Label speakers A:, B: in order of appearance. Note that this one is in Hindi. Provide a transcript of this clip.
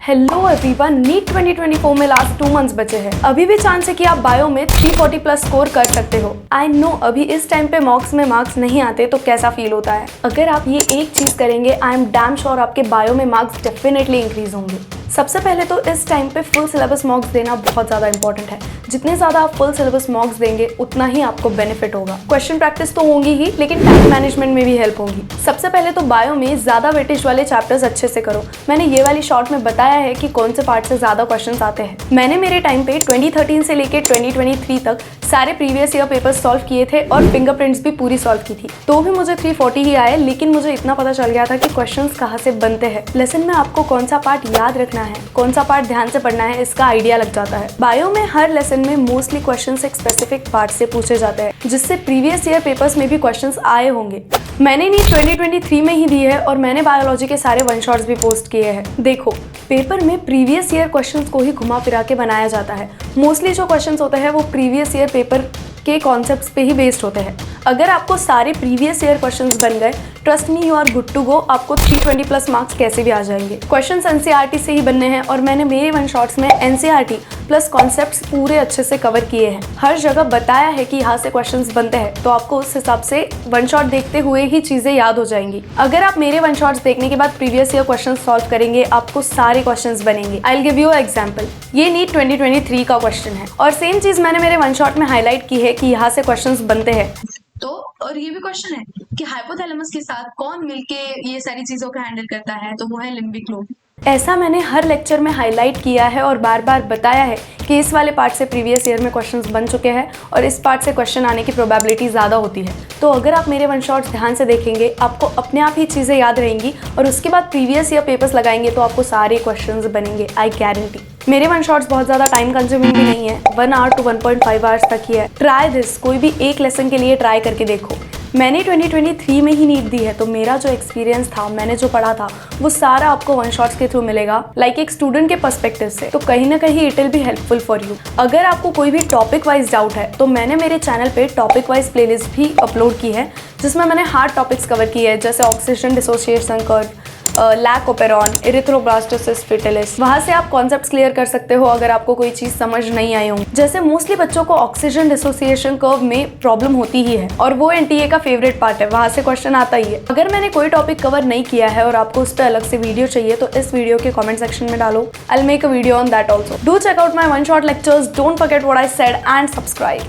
A: हेलो एवरीवन, नीट 2024 में लास्ट 2 मंथ्स बचे हैं। अभी भी चांस है कि आप बायो में 340 प्लस स्कोर कर सकते हो। आई नो अभी इस टाइम पे मॉक्स में मार्क्स नहीं आते तो कैसा फील होता है। अगर आप ये एक चीज करेंगे, आई एम डैम श्योर आपके बायो में मार्क्स डेफिनेटली इंक्रीज होंगे। सबसे पहले तो इस टाइम पे फुल सिलेबस मॉक्स देना बहुत ज़्यादा इंपॉर्टेंट है। जितने ज़्यादा आप फुल सिलेबस मॉक्स देंगे उतना ही आपको बेनिफिट होगा। क्वेश्चन प्रैक्टिस तो होंगी ही, लेकिन टाइम मैनेजमेंट में भी हेल्प होगी। सबसे पहले तो बायो में ज़्यादा वेटेज वाले चैप्टर्स अच्छे से करो। मैंने ये वाली शॉर्ट में बताया है कि कौन से पार्ट से ज़्यादा क्वेश्चन आते हैं। मैंने मेरे टाइम पे 2013 से लेकर 2023 तक सारे प्रीवियस ईयर पेपर्स सॉल्व किए थे और फिंगरप्रिंट्स भी पूरी सॉल्व की थी। तो भी मुझे 340 ही आए, लेकिन मुझे इतना पता चल गया था कि क्वेश्चंस कहाँ से बनते हैं। लेसन में आपको कौन सा पार्ट याद रखना है, कौन सा पार्ट ध्यान से पढ़ना है, इसका आइडिया लग जाता है। बायो में हर लेसन में मोस्टली क्वेश्चंस एक स्पेसिफिक पार्ट से पूछे जाते हैं, जिससे प्रीवियस ईयर पेपर्स में भी क्वेश्चंस आए होंगे। मैंने नीट 2023 में ही दी है और मैंने बायोलॉजी के सारे वन शॉट्स भी पोस्ट किए हैं। देखो, पेपर में प्रीवियस ईयर क्वेश्चंस को ही घुमा फिरा के बनाया जाता है। मोस्टली जो क्वेश्चंस होते हैं वो प्रीवियस ईयर पेपर के कॉन्सेप्ट्स पे ही बेस्ड होते हैं। अगर आपको सारे प्रीवियस ईयर क्वेश्चंस बन गए, trust me you are good to go. आपको 320 प्लस मार्क्स कैसे भी आ जाएंगे। क्वेश्चंस एनसीईआरटी से ही बनने हैं और मैंने मेरे वन शॉट्स में एनसीईआरटी प्लस कॉन्सेप्ट्स पूरे अच्छे से कवर किए हैं। हर जगह बताया है कि यहाँ से क्वेश्चंस बनते हैं, तो आपको उस हिसाब से वन शॉट देखते हुए ही चीजें याद हो जाएंगी। अगर आप मेरे वन शॉट्स देखने के बाद प्रीवियस ईयर क्वेश्चन सॉल्व करेंगे, आपको सारे क्वेश्चंस बनेंगे। I will give you example. ये नीट 2023 का क्वेश्चन है और सेम चीज मैंने मेरे वन शॉट में हाईलाइट की है कि यहाँ से क्वेश्चंस बनते हैं।
B: तो और ये भी क्वेश्चन है कि हाइपोथैलेमस के साथ कौन मिलके ये सारी चीजों को हैंडल करता है, तो वो है लिम्बिक लोब।
A: ऐसा मैंने हर लेक्चर में हाईलाइट किया है और बार बार बताया है कि इस वाले पार्ट से प्रीवियस ईयर में क्वेश्चंस बन चुके हैं और इस पार्ट से क्वेश्चन आने की प्रोबेबिलिटी ज़्यादा होती है। तो अगर आप मेरे वन शॉट्स ध्यान से देखेंगे, आपको अपने आप ही चीज़ें याद रहेंगी और उसके बाद प्रीवियस ईयर पेपर्स लगाएंगे तो आपको सारे क्वेश्चंस बनेंगे, आई गारंटी। मेरे वन शॉट्स बहुत ज़्यादा टाइम कंज्यूमिंग भी नहीं है, 1 आवर to 1.5 आवर्स तक ही है। ट्राई दिस, कोई भी एक लेसन के लिए ट्राई करके देखो। मैंने 2023 में ही नीट दी है, तो मेरा जो एक्सपीरियंस था, मैंने जो पढ़ा था, वो सारा आपको वन शॉट्स के थ्रू मिलेगा, लाइक एक स्टूडेंट के पर्सपेक्टिव से। तो कहीं ना कहीं it will be helpful for you. अगर आपको कोई भी टॉपिक वाइज डाउट है तो मैंने मेरे चैनल पे टॉपिक वाइज प्लेलिस्ट भी अपलोड की है, जिसमें मैंने हार्ड टॉपिक्स कवर किए हैं, जैसे oxygen dissociation curve, lac operon, erythroblastosis fetalis. वहां से आप कॉन्सेप्ट्स क्लियर कर सकते हो अगर आपको कोई चीज समझ नहीं आई हो। जैसे मोस्टली बच्चों को ऑक्सीजन डिसोसिएशन कर्व में प्रॉब्लम होती ही है और वो एनटीए का फेवरेट पार्ट है, वहां से क्वेश्चन आता ही है। अगर मैंने कोई टॉपिक कवर नहीं किया है और आपको उस पर अलग से वीडियो चाहिए तो इस वीडियो के कमेंट सेक्शन में डालो। I will make a video on that also. Do check out my one shot lectures. Don't forget what I said and subscribe.